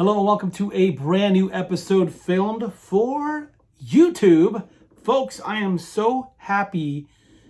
Hello and welcome to a brand new episode filmed for YouTube. Folks, I am so happy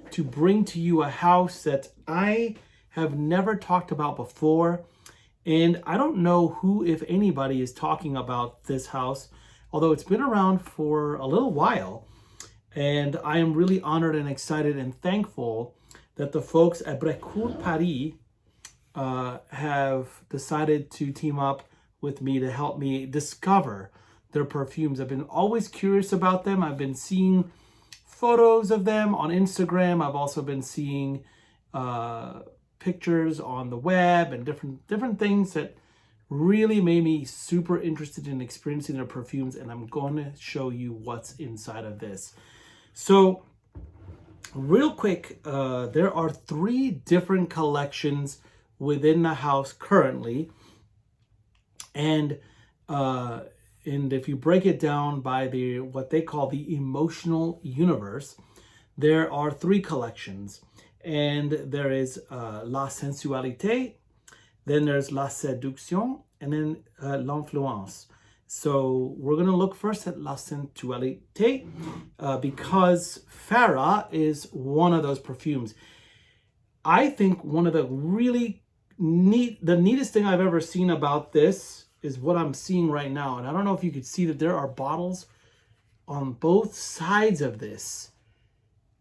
to bring to you a house that I have never talked about before. And I don't know who, if anybody, is talking about this house, although it's been around for a little while. And I am really honored and excited and thankful that the folks at Brecourt and I have decided to team up with me to help me discover their perfumes. I've been always curious about them. I've been seeing photos of them on Instagram. I've also been seeing pictures on the web and different things that really made me super interested in experiencing their perfumes, and I'm going to show you what's inside of this. So real quick, there are 3 different collections within the house currently. And if you break it down by what they call the emotional universe, there are 3 collections. And there is La Sensualité, then there's La Séduction, and then L'Influence. So we're going to look first at La Sensualité because Farah is one of those perfumes. I think one of the really neatest thing I've ever seen about this is what I'm seeing right now. And I don't know if you could see that there are bottles on both sides of this.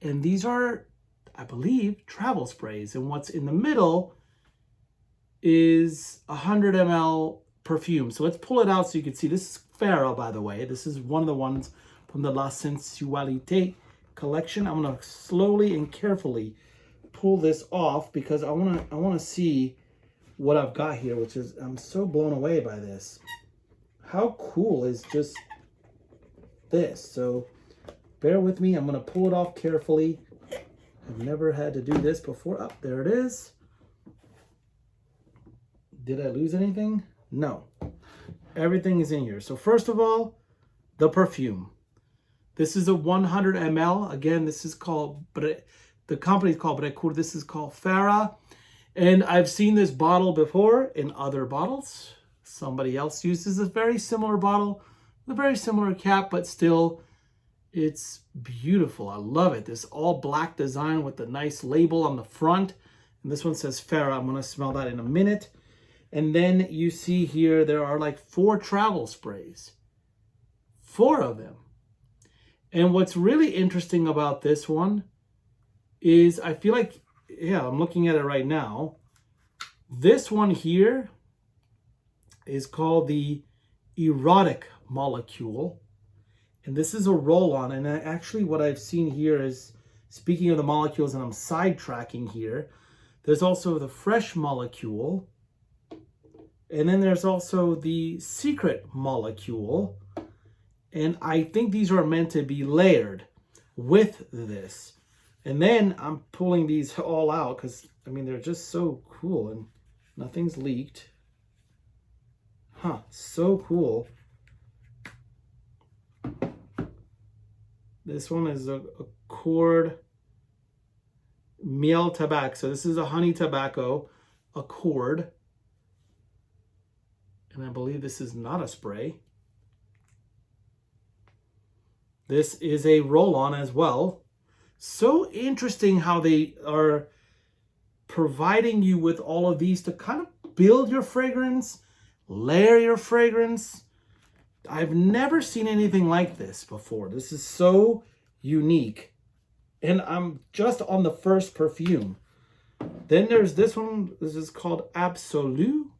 And these are, I believe, travel sprays. And what's in the middle is 100 ml perfume. So let's pull it out so you can see. This is Farah, by the way. This is one of the ones from the La Sensualité collection. I'm going to slowly and carefully pull this off because I want to see what I've got here, which is, I'm so blown away by this. How cool is just this? So bear with me. I'm going to pull it off carefully. I've never had to do this before. Oh, there it is. Did I lose anything? No. Everything is in here. So first of all, the perfume. This is a 100 ml. Again, this is called, the company is called Brecourt. This is called Farah. And I've seen this bottle before in other bottles. Somebody else uses a very similar bottle, with a very similar cap, but still, it's beautiful. I love it. This all black design with the nice label on the front. And this one says Farah. I'm going to smell that in a minute. And then you see here, there are like 4 travel sprays. 4 of them. And what's really interesting about this one is I feel like, yeah, I'm looking at it right now. This one here is called the Erotic Molecule. And this is a roll-on. And actually what I've seen here is, speaking of the molecules, and I'm sidetracking here, there's also the Fresh Molecule. And then there's also the Secret Molecule. And I think these are meant to be layered with this. And then I'm pulling these all out because, I mean, they're just so cool and nothing's leaked. Huh, so cool. This one is a Accord Miel Tobacco. So this is a honey tobacco Accord. And I believe this is not a spray. This is a roll-on as well. So interesting how they are providing you with all of these to kind of build your fragrance, layer your fragrance. I've never seen anything like this before. This is so unique. And I'm just on the first perfume. Then there's this one. This is called Absolu.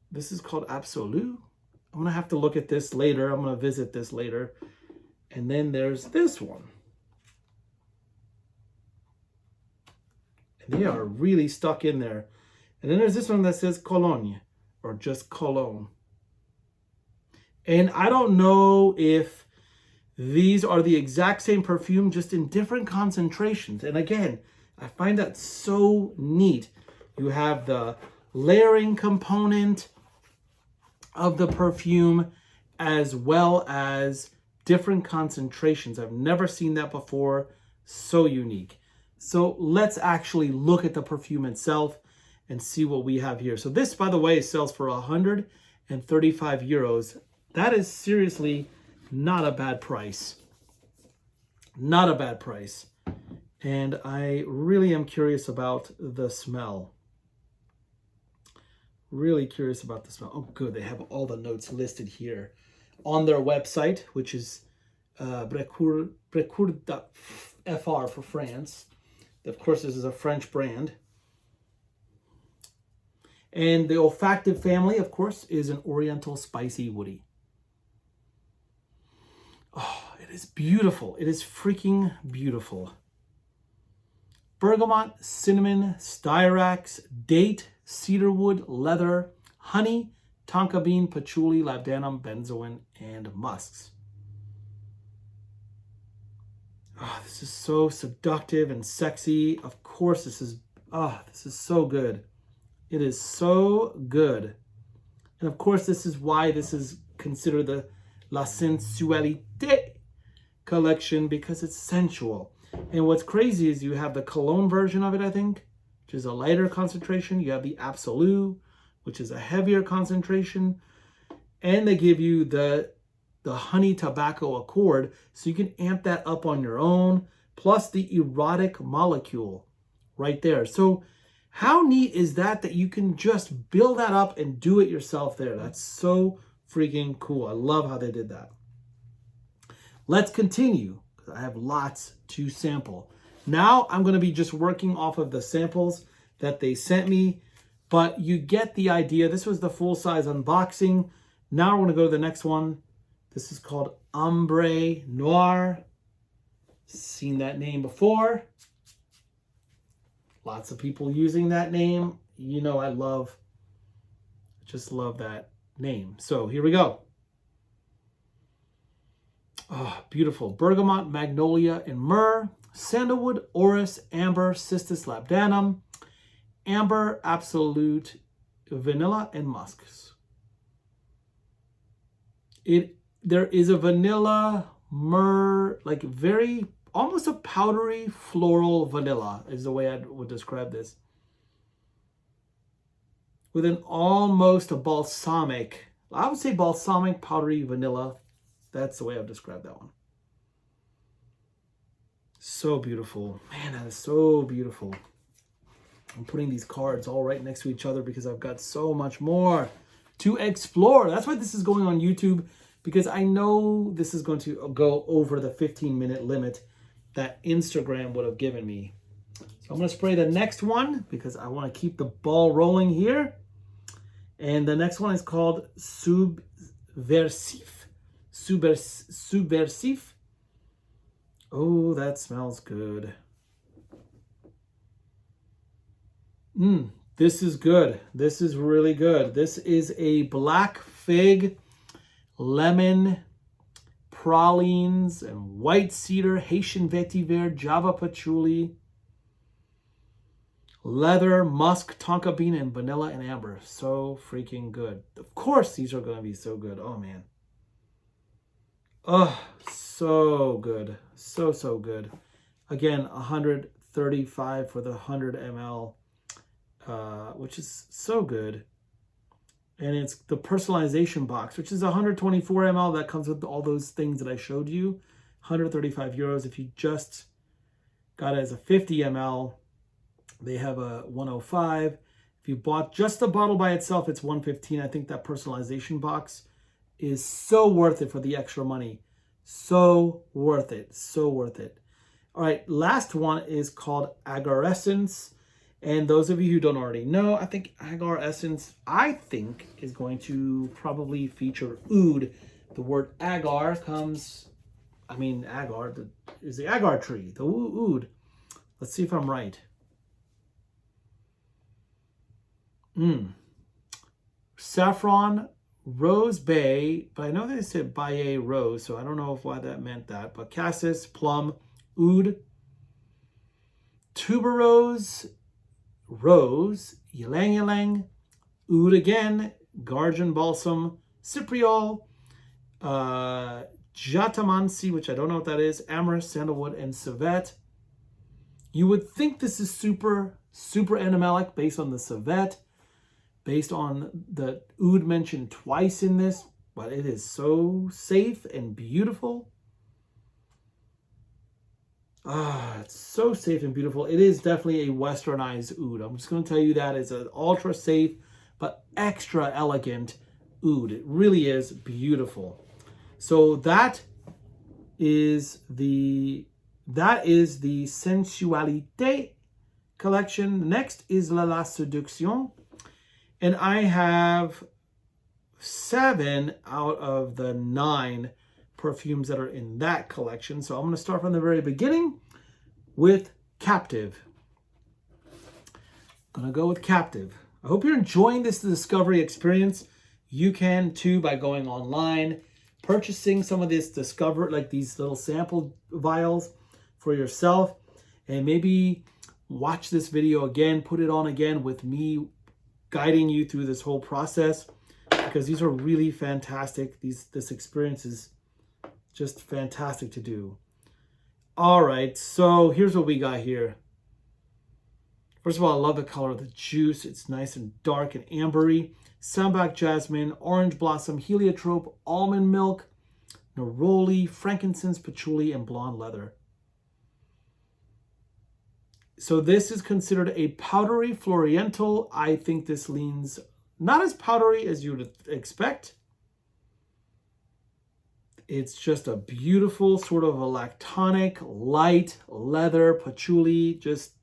This is called Absolu. I'm going to have to look at this later. I'm going to visit this later. And then there's this one. And they are really stuck in there. And then there's this one that says Cologne, or just Cologne. And I don't know if these are the exact same perfume, just in different concentrations. And again, I find that so neat. You have the layering component of the perfume as well as different concentrations. I've never seen that before. So unique. So let's actually look at the perfume itself and see what we have here. So this, by the way, sells for 135 euros. That is seriously not a bad price. Not a bad price. And I really am curious about the smell. Really curious about the smell. Oh, good. They have all the notes listed here on their website, which is Brecourt.fr for France. Of course, this is a French brand. And the olfactive family, of course, is an oriental spicy woody. Oh, it is beautiful. It is freaking beautiful. Bergamot, cinnamon, styrax, date, cedarwood, leather, honey, tonka bean, patchouli, labdanum, benzoin, and musks. Oh, this is so seductive and sexy. Of course, this is so good. It is so good. And of course, this is why this is considered the La Sensualité collection, because it's sensual. And what's crazy is you have the cologne version of it, I think, which is a lighter concentration. You have the Absolute, which is a heavier concentration. And they give you the honey tobacco accord, so you can amp that up on your own, plus the Erotic Molecule right there. So how neat is that you can just build that up and do it yourself there? That's so freaking cool. I love how they did that. Let's continue, because I have lots to sample. Now I'm going to be just working off of the samples that they sent me, but you get the idea. This was the full-size unboxing. Now we're going to go to the next one. This is called Ombre Noir. Seen that name before. Lots of people using that name. You know, I just love that name. So here we go. Oh, beautiful. Bergamot, magnolia, and myrrh. Sandalwood, orris, amber, cistus labdanum. Amber, absolute, vanilla, and musks. There is a vanilla, myrrh, like very, almost a powdery floral vanilla is the way I would describe this. With an almost a balsamic, I would say balsamic powdery vanilla. That's the way I would describe that one. So beautiful. Man, that is so beautiful. I'm putting these cards all right next to each other because I've got so much more to explore. That's why this is going on YouTube, because I know this is going to go over the 15-minute limit that Instagram would have given me. So I'm going to spray the next one because I want to keep the ball rolling here. And the next one is called Subversif. Subversif. Oh, that smells good. This is good. This is really good. This is a black fig, lemon, pralines, and white cedar, Haitian vetiver, Java patchouli, leather, musk, tonka bean, and vanilla and amber. So freaking good. Of course, these are going to be so good. Oh, man. Oh, so good. So, so good. Again, 135 for the 100 ml, which is so good. And it's the personalization box, which is 124 ml. That comes with all those things that I showed you. 135 euros. If you just got it as a 50 ml, they have a 105. If you bought just the bottle by itself, it's 115. I think that personalization box is so worth it for the extra money. So worth it. So worth it. All right, last one is called Agar Essence. And those of you who don't already know, I think Agar Essence, is going to probably feature oud. The word agar comes, agar is the agar tree, the oud. Let's see if I'm right. Saffron, rose bay, but I know they said Baye rose, so I don't know why that meant that. But cassis, plum, oud, tuberose, rose, ylang ylang, oud again, Garjan balsam, cypriol, jatamansi, which I don't know what that is, amorous, sandalwood, and civet. You would think this is super super animalic based on the civet, based on the oud mentioned twice in this, but it is so safe and beautiful. It's so safe and beautiful. It is definitely a westernized oud. I'm just going to tell you that it's an ultra safe but extra elegant oud. It really is beautiful. So that is the Sensualité collection. Next is La Séduction. And I have 7 out of the 9 perfumes that are in that collection. So I'm going to start from the very beginning with Captive. I'm going to go with Captive. I hope you're enjoying this discovery experience. You can too by going online, purchasing some of this like these little sample vials for yourself, and maybe watch this video again, put it on again with me guiding you through this whole process, because these are really fantastic. This experience is just fantastic to do. All right, so here's what we got here. First of all, I love the color of the juice. It's nice and dark and ambery. Sambac jasmine, orange blossom, heliotrope, almond milk, neroli, frankincense, patchouli, and blonde leather. So this is considered a powdery floriental. I think this leans not as powdery as you would expect. It's just a beautiful sort of a lactonic, light leather, patchouli, just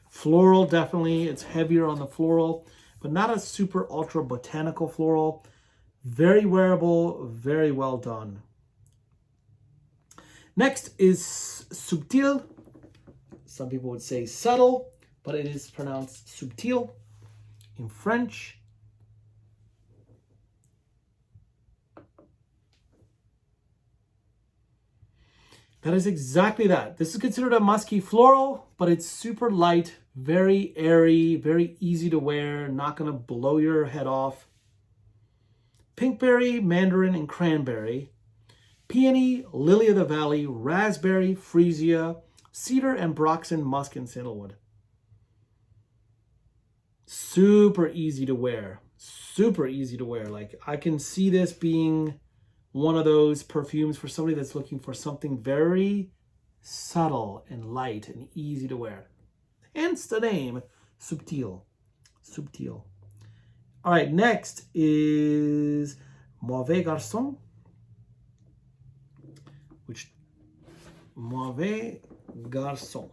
floral definitely. It's heavier on the floral, but not a super ultra botanical floral. Very wearable, very well done. Next is Subtil. Some people would say subtle, but it is pronounced Subtil in French. That is exactly that. This is considered a musky floral, but it's super light, very airy, very easy to wear, not going to blow your head off. Pinkberry, mandarin, and cranberry. Peony, lily of the valley, raspberry, freesia, cedar, ambroxan, musk, and sandalwood. Super easy to wear. Super easy to wear. Like, I can see this being one of those perfumes for somebody that's looking for something very subtle and light and easy to wear. Hence the name, Subtil. Subtil. All right, next is Mauvais Garçon. Mauvais Garçon.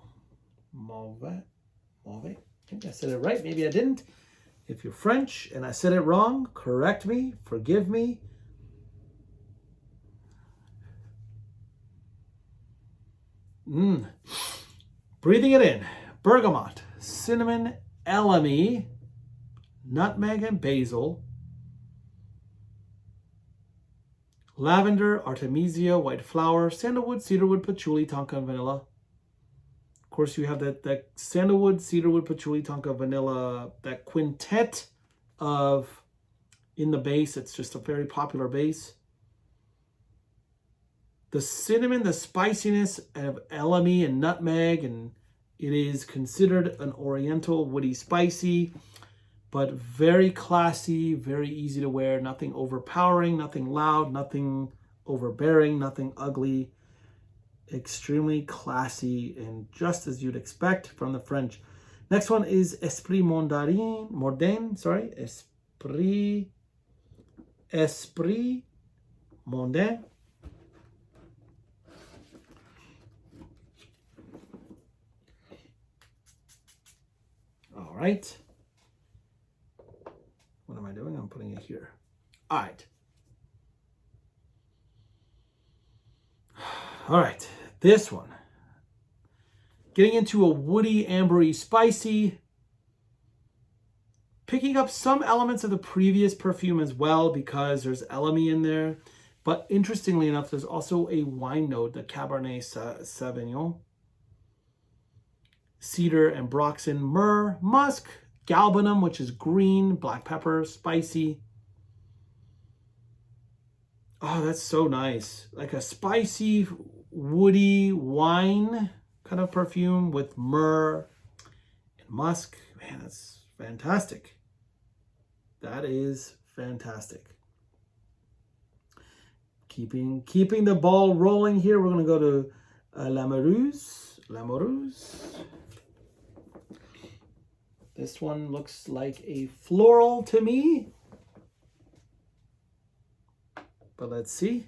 Mauvais. I think I said it right. Maybe I didn't. If you're French and I said it wrong, correct me, forgive me. Breathing it in. Bergamot, cinnamon, elemi, nutmeg and basil, lavender, artemisia, white flower, sandalwood, cedarwood, patchouli, tonka, and vanilla. Of course, you have that sandalwood, cedarwood, patchouli, tonka, vanilla, that quintet of in the base. It's just a very popular base. The cinnamon, the spiciness of elemi and nutmeg, and it is considered an oriental, woody, spicy, but very classy, very easy to wear, nothing overpowering, nothing loud, nothing overbearing, nothing ugly. Extremely classy and just as you'd expect from the French. Next one is Esprit Mondain, Esprit Mondain. All right. What am I doing? I'm putting it here. All right. All right. This one. Getting into a woody, ambery, spicy. Picking up some elements of the previous perfume as well because there's elemi in there. But interestingly enough, there's also a wine note, the Cabernet Sauvignon. Cedar, ambroxan, myrrh, musk, galbanum, which is green, black pepper, spicy. Oh, that's so nice. Like a spicy, woody wine kind of perfume with myrrh and musk. Man, that's fantastic. That is fantastic. Keeping the ball rolling here, we're going to go to L'Amoureuse. This one looks like a floral to me. But let's see.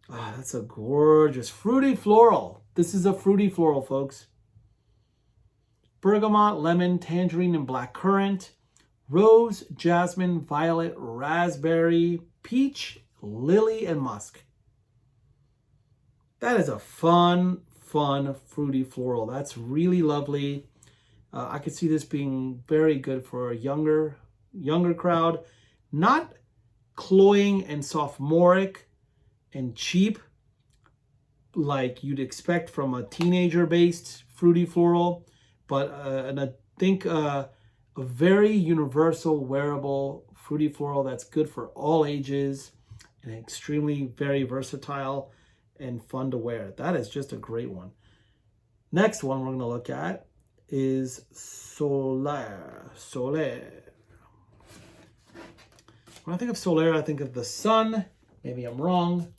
Ah, that's a gorgeous fruity floral. This is a fruity floral, folks. Bergamot, lemon, tangerine, and black currant. Rose, jasmine, violet, raspberry, peach, lily, and musk. That is a fun fruity floral. That's really lovely. I could see this being very good for a younger crowd. Not cloying and sophomoric and cheap like you'd expect from a teenager-based fruity floral, but and I think a very universal, wearable fruity floral that's good for all ages and extremely very versatile and fun to wear. That is just a great one. Next one we're going to look at is Solaire. When I think of Solaire, I think of the sun. Maybe I'm wrong.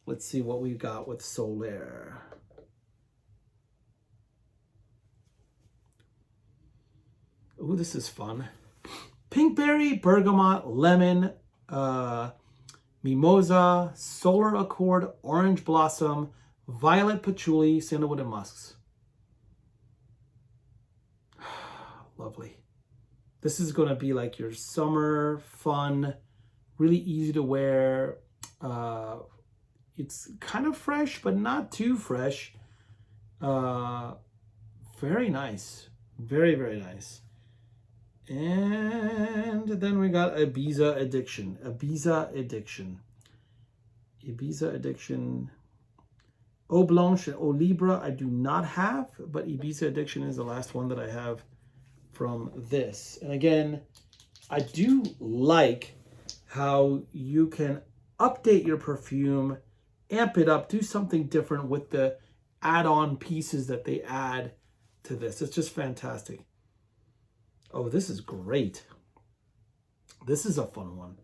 Let's see what we got with Solaire. Ooh, this is fun. Pinkberry, bergamot, lemon, mimosa, solar accord, orange blossom, violet patchouli, sandalwood, and musks. Lovely. This is going to be like your summer fun, really easy to wear. It's kind of fresh, but not too fresh. Very nice. Very, very nice. And then we got Ibiza Addiction. Eau Blanche and Eau Libre I do not have, but Ibiza Addiction is the last one that I have from this. And again, I do like how you can update your perfume, amp it up, do something different with the add-on pieces that they add to this. It's just fantastic. Oh, this is great. This is a fun one.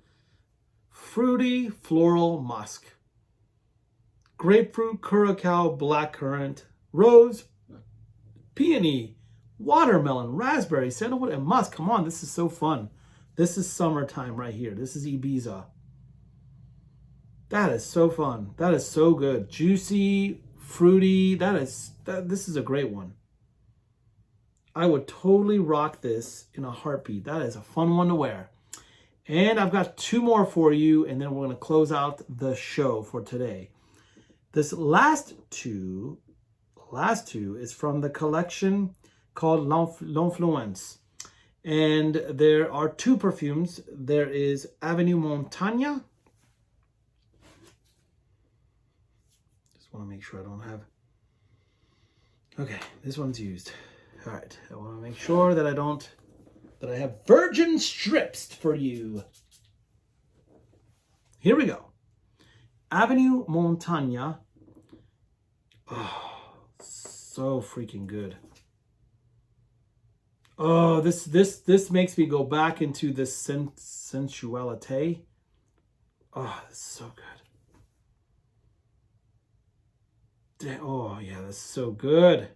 Fruity floral musk. Grapefruit, curacao, blackcurrant, rose, peony, watermelon, raspberry, sandalwood, and musk. Come on, this is so fun. This is summertime right here. This is Ibiza. That is so fun. That is so good. Juicy, fruity. This is a great one. I would totally rock this in a heartbeat. That is a fun one to wear. And I've got two more for you, and then we're going to close out the show for today. This last two is from the collection called L'Influence. And there are two perfumes. There is Avenue Montagne. Just want to make sure I don't have... Okay, this one's used. All right, I want to make sure that I have virgin strips for you. Here we go. Avenue Montagne. Oh, so freaking good. Oh, this makes me go back into this sensuality. Oh, that's so good. Oh, yeah, that's so good.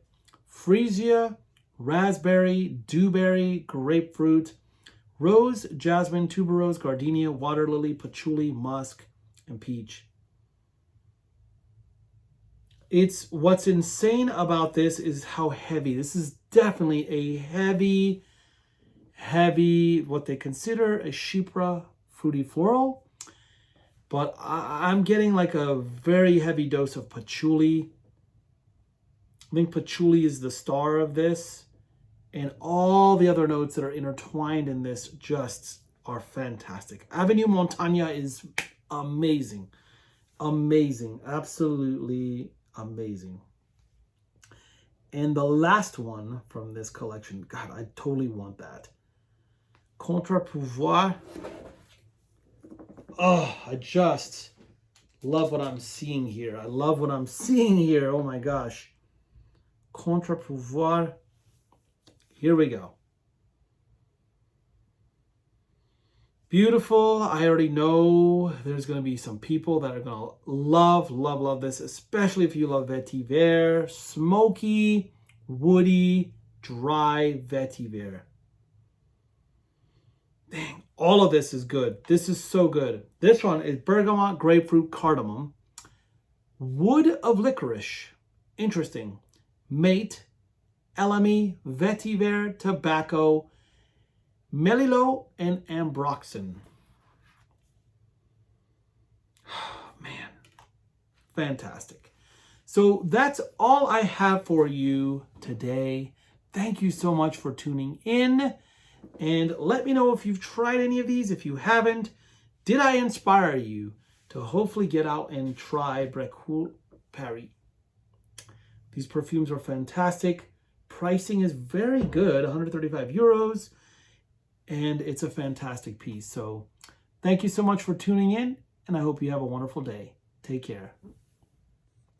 Freesia, raspberry, dewberry, grapefruit, rose, jasmine, tuberose, gardenia, water lily, patchouli, musk, and peach. What's insane about this is how heavy. This is definitely a heavy, what they consider a chypre fruity floral. But I'm getting like a very heavy dose of patchouli. I think patchouli is the star of this. And all the other notes that are intertwined in this just are fantastic. Avenue Montagne is amazing. Amazing. Absolutely amazing. And the last one from this collection, God, I totally want that. Contre-pouvoir. Oh, I just love what I'm seeing here. Oh my gosh. Contre-pouvoir. Here we go. Beautiful. I already know there's going to be some people that are going to love this, especially if you love vetiver. Smoky, woody, dry vetiver. Dang, all of this is good. This is so good. This one is bergamot, grapefruit, cardamom. Wood of licorice. Interesting. Mate, elemi, vetiver, tobacco, melilot, and ambroxan. Man, fantastic. So that's all I have for you today. Thank you so much for tuning in. And let me know if you've tried any of these. If you haven't, did I inspire you to hopefully get out and try Brecourt Paris? These perfumes are fantastic. Pricing is very good, 135 euros. And it's a fantastic piece. So thank you so much for tuning in. And I hope you have a wonderful day. Take care.